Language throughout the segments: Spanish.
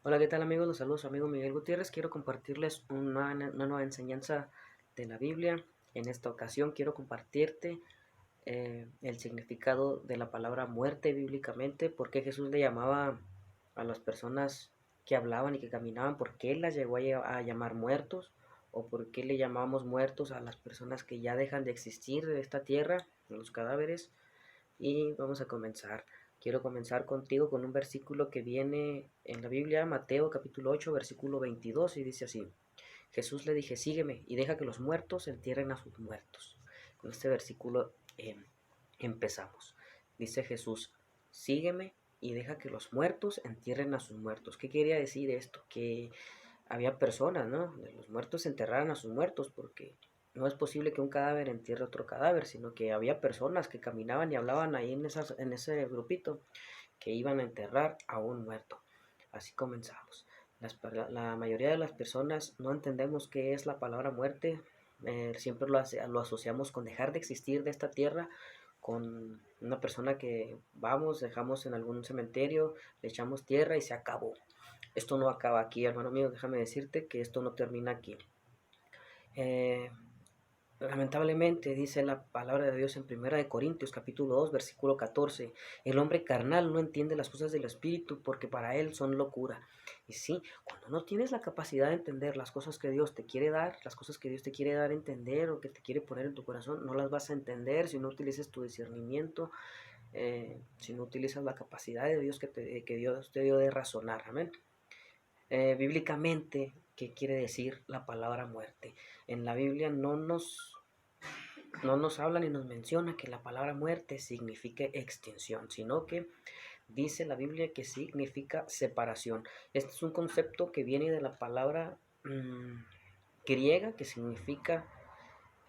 Hola, ¿qué tal amigos? Los saludos su amigo Miguel Gutiérrez. Quiero compartirles una nueva enseñanza de la Biblia. En esta ocasión quiero compartirte el significado de la palabra muerte bíblicamente, por qué Jesús le llamaba a las personas que hablaban y que caminaban, por qué las llegó a llamar muertos, o por qué le llamamos muertos a las personas que ya dejan de existir de esta tierra, los cadáveres. Y vamos a comenzar. Quiero comenzar contigo con un versículo que viene en la Biblia, Mateo capítulo 8, versículo 22, y dice así: Jesús le dije, sígueme y deja que los muertos entierren a sus muertos. Con este versículo empezamos. Dice Jesús, sígueme y deja que los muertos entierren a sus muertos. ¿Qué quería decir esto? Que había personas, ¿no? De los muertos enterraran a sus muertos, porque no es posible que un cadáver entierre otro cadáver, sino que había personas que caminaban y hablaban ahí en ese grupito que iban a enterrar a un muerto. Así comenzamos. La mayoría de las personas no entendemos qué es la palabra muerte. Siempre lo asociamos con dejar de existir de esta tierra, con una persona que vamos, dejamos en algún cementerio, le echamos tierra y se acabó. Esto no acaba aquí, hermano mío, déjame decirte que esto no termina aquí. Eh, Lamentablemente dice la palabra de Dios en Primera de Corintios capítulo 2 versículo 14, el hombre carnal no entiende las cosas del Espíritu porque para él son locura. Y sí, cuando no tienes la capacidad de entender las cosas que Dios te quiere dar, las cosas que Dios te quiere dar a entender o que te quiere poner en tu corazón, no las vas a entender si no utilizas tu discernimiento, si no utilizas la capacidad de Dios que Dios te dio de razonar. Amén. Bíblicamente, ¿qué quiere decir la palabra muerte? En la Biblia no nos habla ni nos menciona que la palabra muerte signifique extinción, sino que dice la Biblia que significa separación. Este es un concepto que viene de la palabra griega, que significa,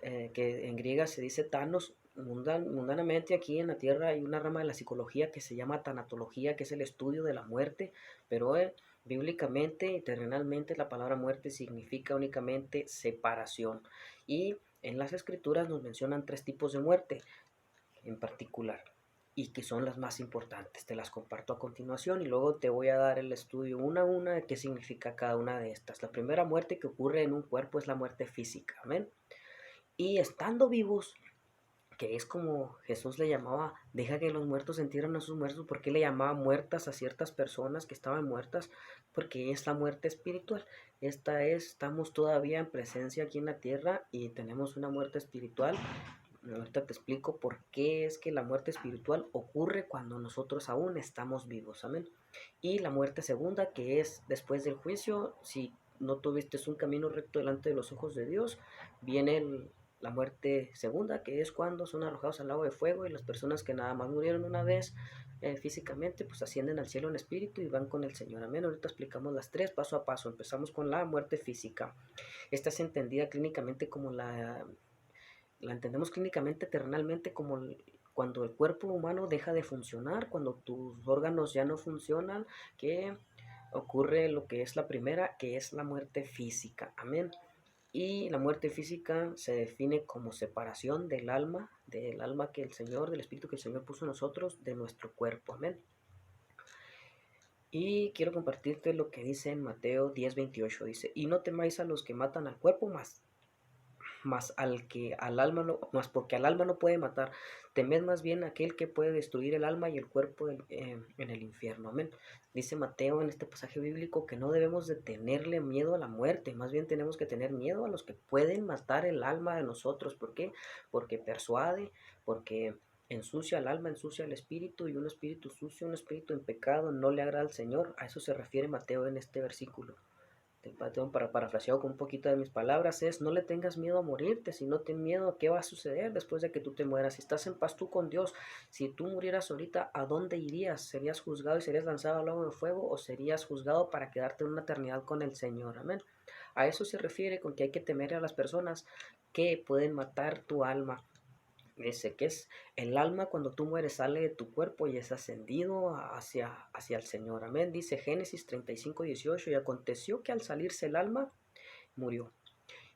que en griega se dice Thanos. Mundanamente aquí en la Tierra hay una rama de la psicología que se llama tanatología, que es el estudio de la muerte, pero bíblicamente y terrenalmente la palabra muerte significa únicamente separación. Y en las escrituras nos mencionan tres tipos de muerte en particular y que son las más importantes. Te las comparto a continuación y luego te voy a dar el estudio una a una de qué significa cada una de estas. La primera muerte que ocurre en un cuerpo es la muerte física, amén. Y estando vivos, que es como Jesús le llamaba, deja que los muertos entierren a sus muertos. ¿Por qué le llamaba muertas a ciertas personas que estaban muertas? Porque es la muerte espiritual. Estamos todavía en presencia aquí en la tierra y tenemos una muerte espiritual. Ahorita te explico por qué es que la muerte espiritual ocurre cuando nosotros aún estamos vivos, amén. Y la muerte segunda, que es después del juicio, si no tuviste un camino recto delante de los ojos de Dios, viene la muerte segunda, que es cuando son arrojados al lago de fuego y las personas que nada más murieron una vez físicamente, pues ascienden al cielo en espíritu y van con el Señor, amén. Ahorita explicamos las tres paso a paso. Empezamos con la muerte física. Esta es entendida clínicamente como la entendemos clínicamente, terrenalmente, como cuando el cuerpo humano deja de funcionar, cuando tus órganos ya no funcionan, que ocurre lo que es la primera, que es la muerte física. Amén. Y la muerte física se define como separación del alma que el Señor, del Espíritu que el Señor puso en nosotros, de nuestro cuerpo. Amén. Y quiero compartirte lo que dice en Mateo 10:28. Dice, y no temáis a los que matan al cuerpo, más porque al alma no puede matar, temed más bien aquel que puede destruir el alma y el cuerpo en el infierno. Amén. Dice Mateo en este pasaje bíblico que no debemos de tenerle miedo a la muerte, más bien tenemos que tener miedo a los que pueden matar el alma de nosotros. ¿Por qué? Porque persuade, porque ensucia el alma, ensucia el espíritu, y un espíritu sucio, un espíritu en pecado no le agrada al Señor. A eso se refiere Mateo en este versículo. Para parafraseado con un poquito de mis palabras, es: no le tengas miedo a morirte, sino ten miedo a qué va a suceder después de que tú te mueras. Si estás en paz tú con Dios, si tú murieras ahorita, ¿a dónde irías? ¿Serías juzgado y serías lanzado al lago de fuego, o serías juzgado para quedarte en una eternidad con el Señor? Amén. A eso se refiere con que hay que temer a las personas que pueden matar tu alma. Dice que es el alma, cuando tú mueres, sale de tu cuerpo y es ascendido hacia el Señor. Amén. Dice Génesis 35:18, y aconteció que al salirse el alma, murió.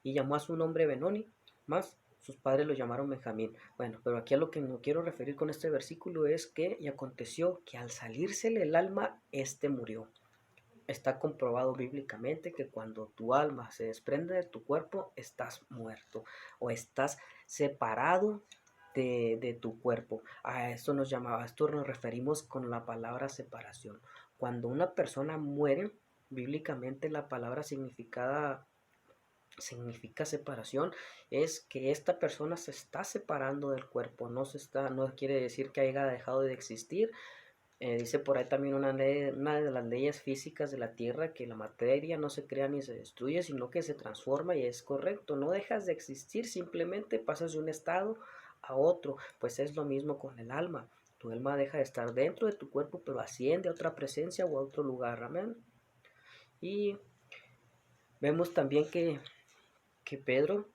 Y llamó a su nombre Benoni, más sus padres lo llamaron Benjamín. Bueno, pero aquí a lo que me quiero referir con este versículo es que, y aconteció que al salírsele el alma, murió. está comprobado bíblicamente que cuando tu alma se desprende de tu cuerpo, estás muerto o estás separado de tu cuerpo. A esto nos referimos con la palabra separación. Cuando una persona muere, bíblicamente la palabra significa separación, es que esta persona se está separando del cuerpo, no quiere decir que haya dejado de existir. Dice por ahí también una de las leyes físicas de la Tierra, que la materia no se crea ni se destruye, sino que se transforma, y es correcto, no dejas de existir, simplemente pasas de un estado a otro. Pues es lo mismo con el alma. Tu alma deja de estar dentro de tu cuerpo, pero asciende a otra presencia o a otro lugar. Amén. Y vemos también que Pedro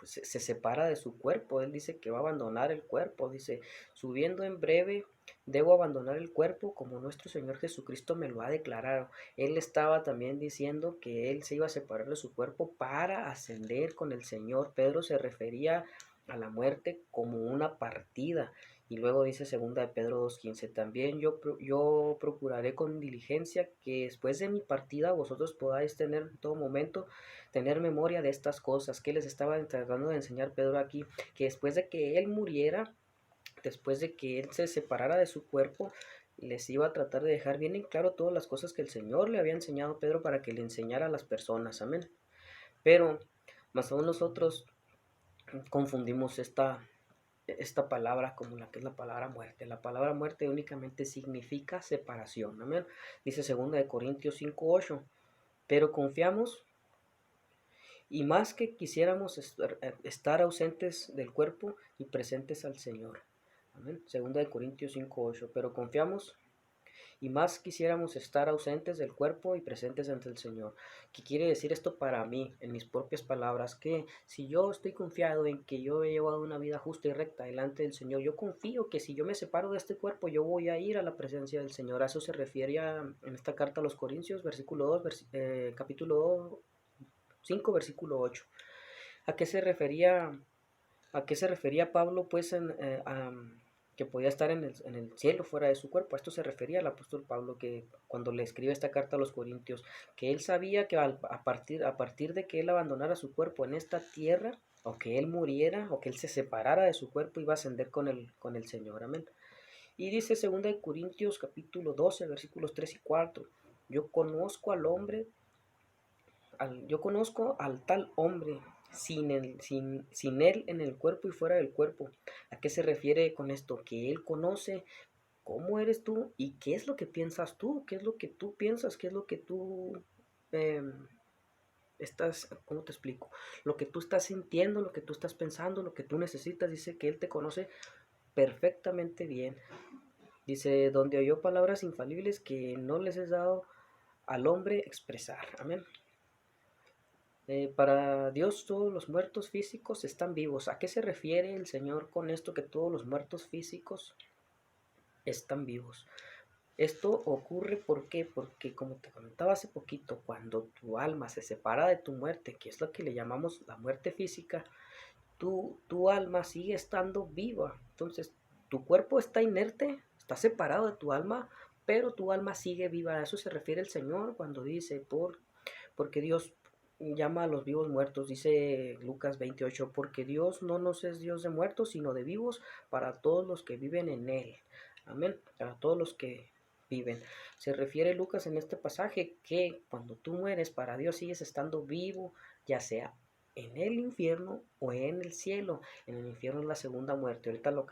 se separa de su cuerpo. Él dice que va a abandonar el cuerpo. Dice, subiendo en breve, debo abandonar el cuerpo como nuestro Señor Jesucristo me lo ha declarado. Él estaba también diciendo que él se iba a separar de su cuerpo para ascender con el Señor. Pedro se refería a la muerte como una partida. Y luego dice segunda de Pedro 2:15, también yo procuraré con diligencia que después de mi partida vosotros podáis tener en todo momento tener memoria de estas cosas. Que les estaba tratando de enseñar Pedro aquí, que después de que él muriera, después de que él se separara de su cuerpo, les iba a tratar de dejar bien en claro todas las cosas que el Señor le había enseñado a Pedro para que le enseñara a las personas. Amén. Pero más aún nosotros confundimos esta palabra como la que es la palabra muerte. La palabra muerte únicamente significa separación. Amén. Dice 2 Corintios 5:8, pero confiamos y más que quisiéramos estar ausentes del cuerpo y presentes al Señor. Amén. 2 Corintios 5:8, pero confiamos y más quisiéramos estar ausentes del cuerpo y presentes ante el Señor. ¿Qué quiere decir esto para mí, en mis propias palabras? Que si yo estoy confiado en que yo he llevado una vida justa y recta delante del Señor, yo confío que si yo me separo de este cuerpo, yo voy a ir a la presencia del Señor. A eso se refiere en esta carta a los Corintios, capítulo 2, 5, versículo 8. ¿A qué se refería, a qué se refería Pablo, pues, que podía estar en el cielo fuera de su cuerpo? A esto se refería el apóstol Pablo, que cuando le escribe esta carta a los Corintios, que él sabía que a partir de que él abandonara su cuerpo en esta tierra, o que él muriera, o que él se separara de su cuerpo, iba a ascender con el Señor. Amén. Y dice 2 Corintios capítulo 12, versículos 3 y 4, yo conozco al tal hombre sin él en el cuerpo y fuera del cuerpo. ¿A qué se refiere con esto? Que él conoce cómo eres tú y qué es lo que piensas tú, qué es lo que tú piensas, qué es lo que tú ¿cómo te explico? Lo que tú estás sintiendo, lo que tú estás pensando, lo que tú necesitas. Dice que él te conoce perfectamente bien. Dice, donde oyó palabras infalibles que no les es dado al hombre expresar. Amén. Para Dios todos los muertos físicos están vivos. ¿A qué se refiere el Señor con esto, que todos los muertos físicos están vivos? Esto ocurre, ¿por qué? Porque como te comentaba hace poquito, cuando tu alma se separa de tu muerte, que es lo que le llamamos la muerte física, tu alma sigue estando viva. Entonces, tu cuerpo está inerte, está separado de tu alma, pero tu alma sigue viva. A eso se refiere el Señor cuando dice, porque Dios llama a los vivos muertos, dice Lucas 28, porque Dios no nos es Dios de muertos, sino de vivos para todos los que viven en Él. Amén, para todos los que viven. Se refiere Lucas en este pasaje que cuando tú mueres, para Dios sigues estando vivo, ya sea en el infierno o en el cielo. En el infierno es la segunda muerte. Ahorita lo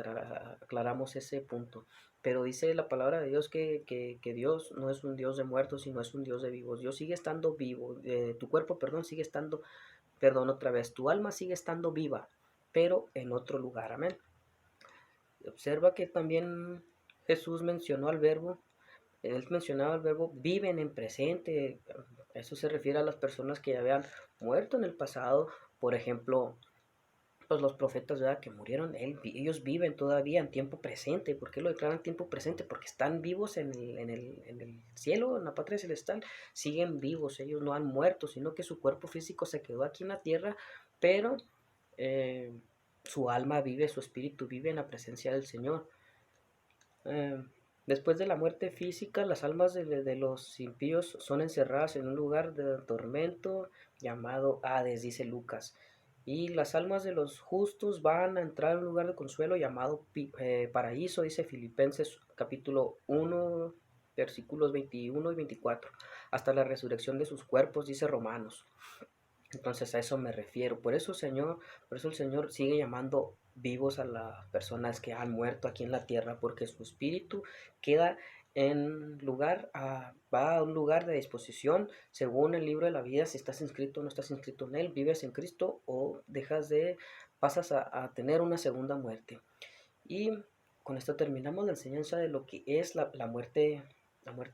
aclaramos ese punto. Pero dice la palabra de Dios que Dios no es un Dios de muertos, sino es un Dios de vivos. Dios sigue estando vivo. Tu cuerpo, perdón, sigue estando, perdón, otra vez. Tu alma sigue estando viva, pero en otro lugar. Amén. Observa que también Jesús mencionó al verbo. Él mencionaba el verbo viven en presente. Eso se refiere a las personas que ya habían muerto en el pasado. Por ejemplo, pues los profetas, ¿verdad?, que murieron, ellos viven todavía en tiempo presente. ¿Por qué lo declaran tiempo presente? Porque están vivos en el cielo, en la patria celestial, siguen vivos, ellos no han muerto, sino que su cuerpo físico se quedó aquí en la tierra, pero su alma vive, su espíritu vive en la presencia del Señor. Después de la muerte física, las almas de los impíos son encerradas en un lugar de tormento llamado Hades, dice Lucas. Y las almas de los justos van a entrar en un lugar de consuelo llamado paraíso, dice Filipenses capítulo 1, versículos 21 y 24, hasta la resurrección de sus cuerpos, dice Romanos. Entonces a eso me refiero. Por eso el Señor sigue llamando vivos a las personas que han muerto aquí en la tierra, porque su espíritu queda va a un lugar de disposición según el libro de la vida, si estás inscrito o no estás inscrito en él, vives en Cristo o pasas a tener una segunda muerte. Y con esto terminamos la enseñanza de lo que es la muerte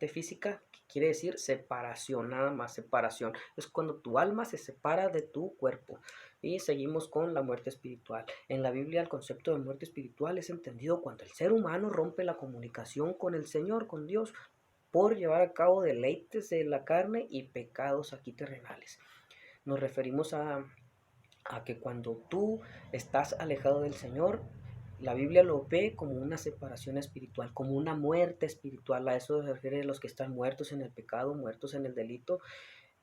física, que quiere decir separación, nada más separación. Es cuando tu alma se separa de tu cuerpo. Y seguimos con la muerte espiritual. En la Biblia el concepto de muerte espiritual es entendido cuando el ser humano rompe la comunicación con el Señor, con Dios, por llevar a cabo deleites de la carne y pecados aquí terrenales. Nos referimos a que cuando tú estás alejado del Señor, la Biblia lo ve como una separación espiritual, como una muerte espiritual. A eso se refiere a los que están muertos en el pecado, muertos en el delito,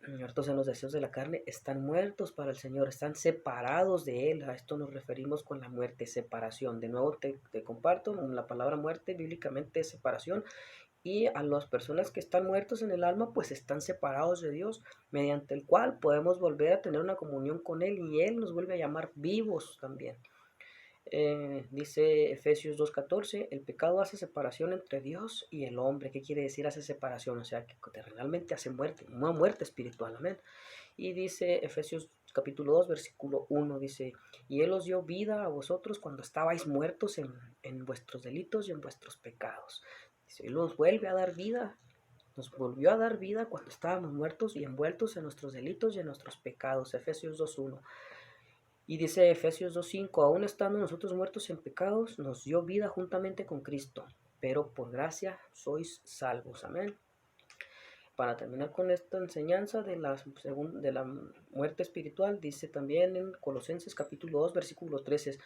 muertos en los deseos de la carne, están muertos para el Señor, están separados de Él. A esto nos referimos con la muerte, separación. De nuevo te comparto, la palabra muerte bíblicamente es separación. Y a las personas que están muertos en el alma, pues están separados de Dios, mediante el cual podemos volver a tener una comunión con Él y Él nos vuelve a llamar vivos también. Dice Efesios 2:14, el pecado hace separación entre Dios y el hombre. ¿Qué quiere decir hace separación? O sea, que terrenalmente hace muerte, una muerte espiritual, amén. Y dice Efesios capítulo 2, versículo 1, dice, y Él os dio vida a vosotros cuando estabais muertos en vuestros delitos y en vuestros pecados. Dice, Él nos vuelve a dar vida, nos volvió a dar vida cuando estábamos muertos y envueltos en nuestros delitos y en nuestros pecados. Efesios 2:1. Y dice Efesios 2:5, aún estando nosotros muertos en pecados, nos dio vida juntamente con Cristo, pero por gracia sois salvos. Amén. Para terminar con esta enseñanza de la muerte espiritual, dice también en Colosenses capítulo 2, versículo 13,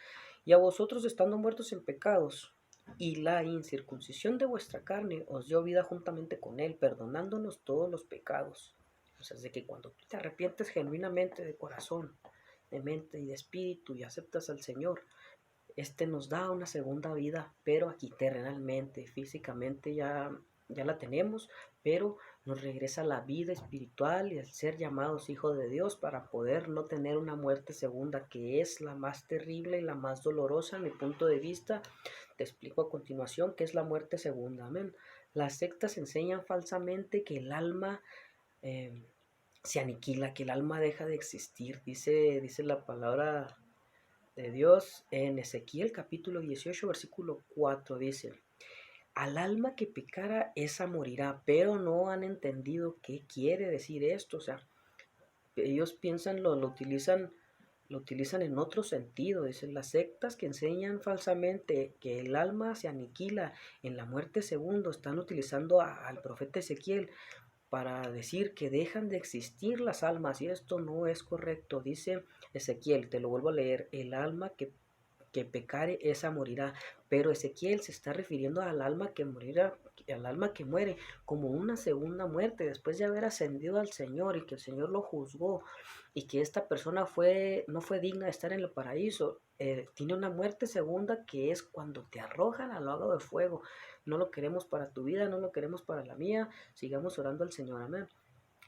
y a vosotros estando muertos en pecados, y la incircuncisión de vuestra carne os dio vida juntamente con él, perdonándonos todos los pecados. O sea, es de que cuando tú te arrepientes genuinamente de corazón, de mente y de espíritu y aceptas al Señor, nos da una segunda vida, pero aquí terrenalmente, físicamente ya la tenemos, pero nos regresa la vida espiritual y el ser llamados hijos de Dios para poder no tener una muerte segunda, que es la más terrible y la más dolorosa a mi punto de vista. Te explico a continuación qué es la muerte segunda. Amén. Las sectas enseñan falsamente que el alma se aniquila, que el alma deja de existir. Dice la palabra de Dios en Ezequiel capítulo 18 versículo 4, dice, al alma que pecara esa morirá, pero no han entendido qué quiere decir esto. O sea, ellos piensan, lo utilizan en otro sentido. Dicen las sectas que enseñan falsamente que el alma se aniquila en la muerte segundo, están utilizando al profeta Ezequiel para decir que dejan de existir las almas, y esto no es correcto. Dice Ezequiel, te lo vuelvo a leer, el alma que pecare, esa morirá. Pero Ezequiel se está refiriendo al alma que morirá, al alma que muere, como una segunda muerte, después de haber ascendido al Señor y que el Señor lo juzgó y que esta persona no fue digna de estar en el paraíso. Tiene una muerte segunda, que es cuando te arrojan al lago de fuego. No lo queremos para tu vida, no lo queremos para la mía. Sigamos orando al Señor, amén.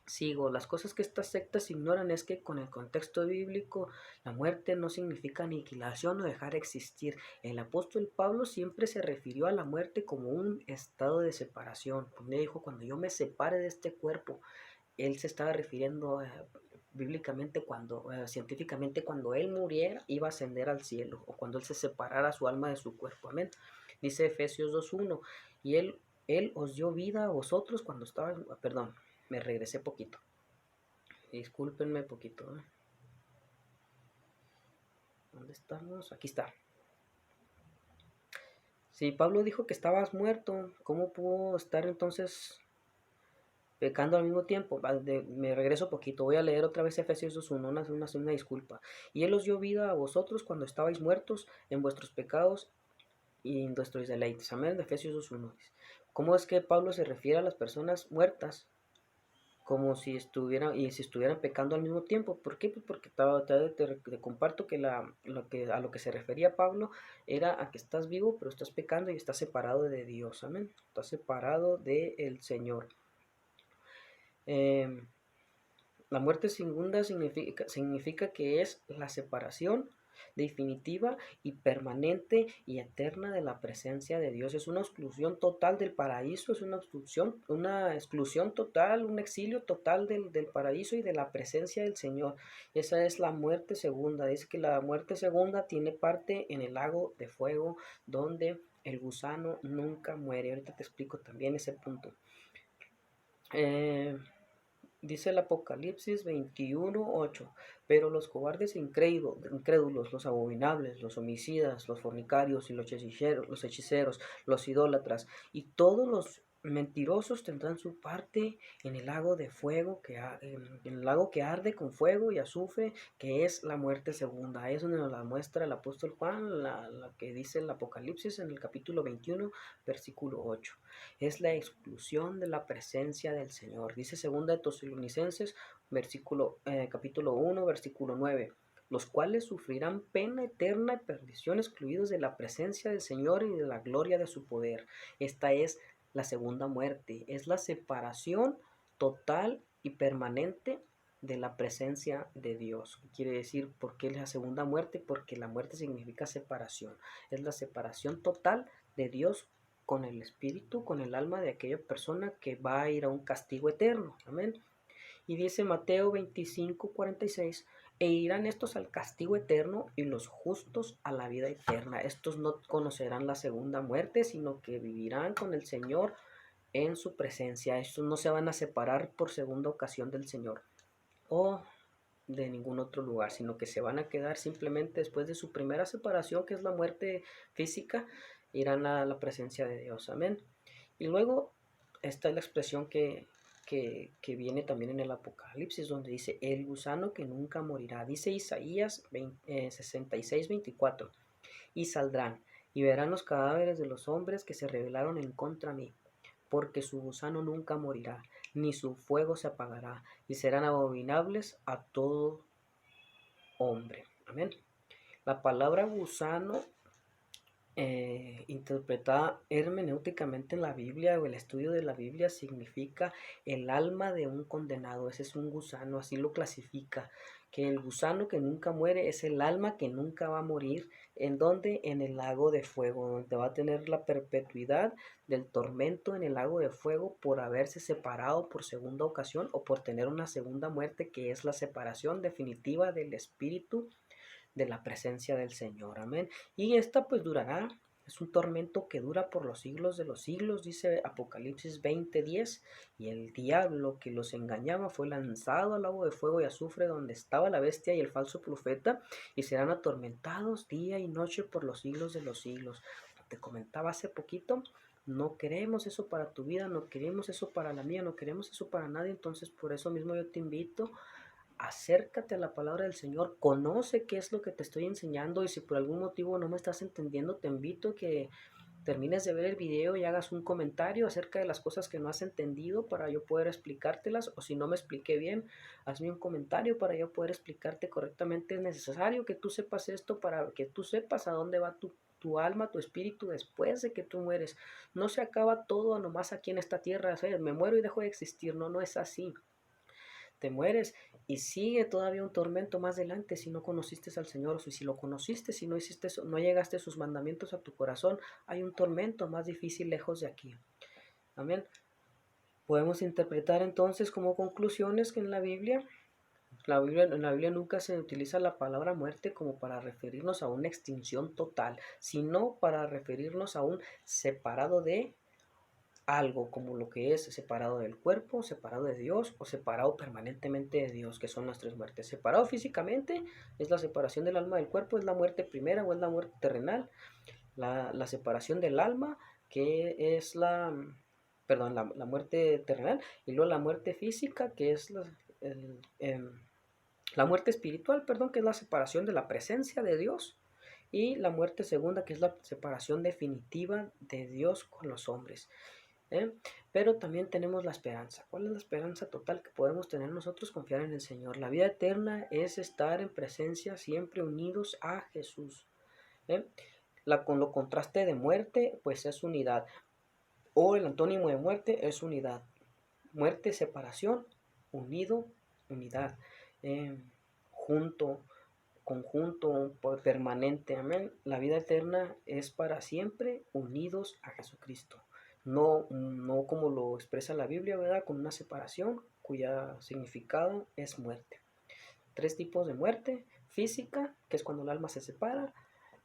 Sigo, las cosas que estas sectas ignoran es que con el contexto bíblico la muerte no significa aniquilación o dejar de existir. El apóstol Pablo siempre se refirió a la muerte como un estado de separación. Me dijo, cuando yo me separe de este cuerpo, él se estaba refiriendo bíblicamente científicamente, cuando él muriera iba a ascender al cielo, o cuando él se separara su alma de su cuerpo. Amén. Dice Efesios 2:1, y él os dio vida a vosotros cuando estaban, perdón, me regresé poquito. Discúlpenme poquito. ¿Dónde estamos? Aquí está. Si Pablo dijo que estabas muerto, ¿cómo pudo estar entonces pecando al mismo tiempo? Me regreso poquito. Voy a leer otra vez Efesios 2:1, una disculpa. Y él os dio vida a vosotros cuando estabais muertos en vuestros pecados y en vuestros deleites. Amén. De Efesios 2:1. ¿Cómo es que Pablo se refiere a las personas muertas? Como si estuvieran pecando al mismo tiempo. ¿Por qué? Pues porque te comparto que, a lo que se refería Pablo era a que estás vivo, pero estás pecando y estás separado de Dios. Amén. Estás separado del Señor. Eh, la muerte segunda significa que es la separación definitiva y permanente y eterna de la presencia de Dios. Es una exclusión total del paraíso, es una exclusión total, un exilio total del paraíso y de la presencia del Señor. Esa es la muerte segunda. Dice que la muerte segunda tiene parte en el lago de fuego donde el gusano nunca muere. Ahorita te explico también ese punto. Dice el Apocalipsis 21:8, pero los cobardes incrédulos, los abominables, los homicidas, los fornicarios y los hechiceros, los idólatras y todos los mentirosos tendrán su parte en el lago de fuego, en el lago que arde con fuego y azufre, que es la muerte segunda. Ahí es donde nos la muestra el apóstol Juan, la que dice el Apocalipsis en el capítulo 21, versículo 8. Es la exclusión de la presencia del Señor. Dice segunda de Tesalonicenses, capítulo 1, versículo 9, los cuales sufrirán pena eterna y perdición, excluidos de la presencia del Señor y de la gloria de su poder. Esta es la segunda muerte, es la separación total y permanente de la presencia de Dios. Quiere decir, ¿por qué es la segunda muerte? Porque la muerte significa separación. Es la separación total de Dios con el espíritu, con el alma de aquella persona que va a ir a un castigo eterno. Amén. Y dice Mateo 25:46, e irán estos al castigo eterno y los justos a la vida eterna. Estos no conocerán la segunda muerte, sino que vivirán con el Señor en su presencia. Estos no se van a separar por segunda ocasión del Señor o de ningún otro lugar, sino que se van a quedar simplemente después de su primera separación, que es la muerte física, irán a la presencia de Dios. Amén. Y luego, esta es la expresión que viene también en el Apocalipsis, donde dice, el gusano que nunca morirá. Dice Isaías 66:24, y saldrán, y verán los cadáveres de los hombres que se rebelaron en contra mí, porque su gusano nunca morirá, ni su fuego se apagará, y serán abominables a todo hombre. Amén. La palabra gusano, interpretada hermenéuticamente en la Biblia o el estudio de la Biblia, significa el alma de un condenado. Ese es un gusano, así lo clasifica, que el gusano que nunca muere es el alma que nunca va a morir. ¿En donde? En el lago de fuego, donde va a tener la perpetuidad del tormento en el lago de fuego por haberse separado por segunda ocasión o por tener una segunda muerte, que es la separación definitiva del espíritu de la presencia del Señor. Amén. Y esta pues durará. Es un tormento que dura por los siglos de los siglos, dice Apocalipsis 20:10. Y el diablo que los engañaba fue lanzado al lago de fuego y azufre, donde estaba la bestia y el falso profeta, y serán atormentados día y noche por los siglos de los siglos. Te comentaba hace poquito, no queremos eso para tu vida, no queremos eso para la mía, no queremos eso para nadie. Entonces por eso mismo yo te invito, acércate a la palabra del Señor, conoce qué es lo que te estoy enseñando, y si por algún motivo no me estás entendiendo, te invito a que termines de ver el video y hagas un comentario acerca de las cosas que no has entendido para yo poder explicártelas, o si no me expliqué bien, hazme un comentario para yo poder explicarte correctamente. Es necesario que tú sepas esto para que tú sepas a dónde va tu alma, tu espíritu después de que tú mueres. No se acaba todo nomás aquí en esta tierra, ¿sabes? Me muero y dejo de existir. No, no es así. Te mueres y sigue todavía un tormento más adelante si no conociste al Señor, o si lo conociste, si no hiciste eso, no llegaste a sus mandamientos a tu corazón, hay un tormento más difícil lejos de aquí. Amén. Podemos interpretar entonces como conclusiones que en la Biblia nunca se utiliza la palabra muerte como para referirnos a una extinción total, sino para referirnos a un separado de algo, como lo que es separado del cuerpo, separado de Dios o separado permanentemente de Dios, que son las tres muertes. Separado físicamente es la separación del alma del cuerpo, es la muerte primera o es la muerte terrenal. La separación del alma, que es la muerte terrenal, y luego la muerte física, que es la muerte espiritual, perdón, que es la separación de la presencia de Dios. Y la muerte segunda, que es la separación definitiva de Dios con los hombres. ¿eh? Pero también tenemos la esperanza. ¿Cuál es la esperanza total que podemos tener nosotros? Confiar en el Señor. La vida eterna es estar en presencia siempre unidos a Jesús, ¿eh? Con lo contraste de muerte, pues es unidad. O el antónimo de muerte es unidad. Muerte, separación, unido, unidad. Eh, junto, conjunto, permanente. Amén. La vida eterna es para siempre unidos a Jesucristo. No, no como lo expresa la Biblia, ¿verdad? Con una separación cuya significado es muerte. Tres tipos de muerte: física, que es cuando el alma se separa;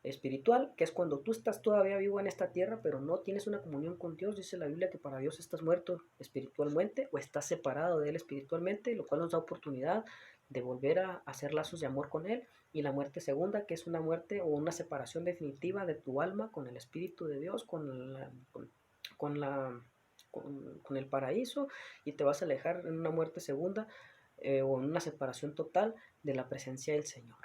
espiritual, que es cuando tú estás todavía vivo en esta tierra, pero no tienes una comunión con Dios. Dice la Biblia que para Dios estás muerto espiritualmente o estás separado de Él espiritualmente, lo cual nos da oportunidad de volver a hacer lazos de amor con Él. Y la muerte segunda, que es una muerte o una separación definitiva de tu alma con el Espíritu de Dios, con la, con el paraíso, y te vas a alejar en una muerte segunda, o en una separación total de la presencia del Señor.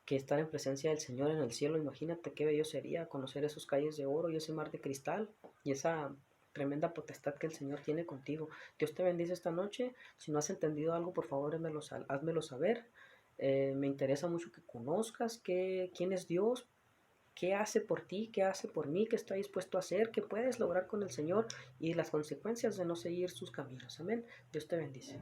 Que estar en presencia del Señor en el cielo, imagínate qué bello sería conocer esos calles de oro y ese mar de cristal y esa tremenda potestad que el Señor tiene contigo. Dios te bendice esta noche. Si no has entendido algo, por favor, házmelo saber. Me interesa mucho que conozcas quién es Dios, qué hace por ti, qué hace por mí, qué está dispuesto a hacer, qué puedes lograr con el Señor y las consecuencias de no seguir sus caminos. Amén. Dios te bendice.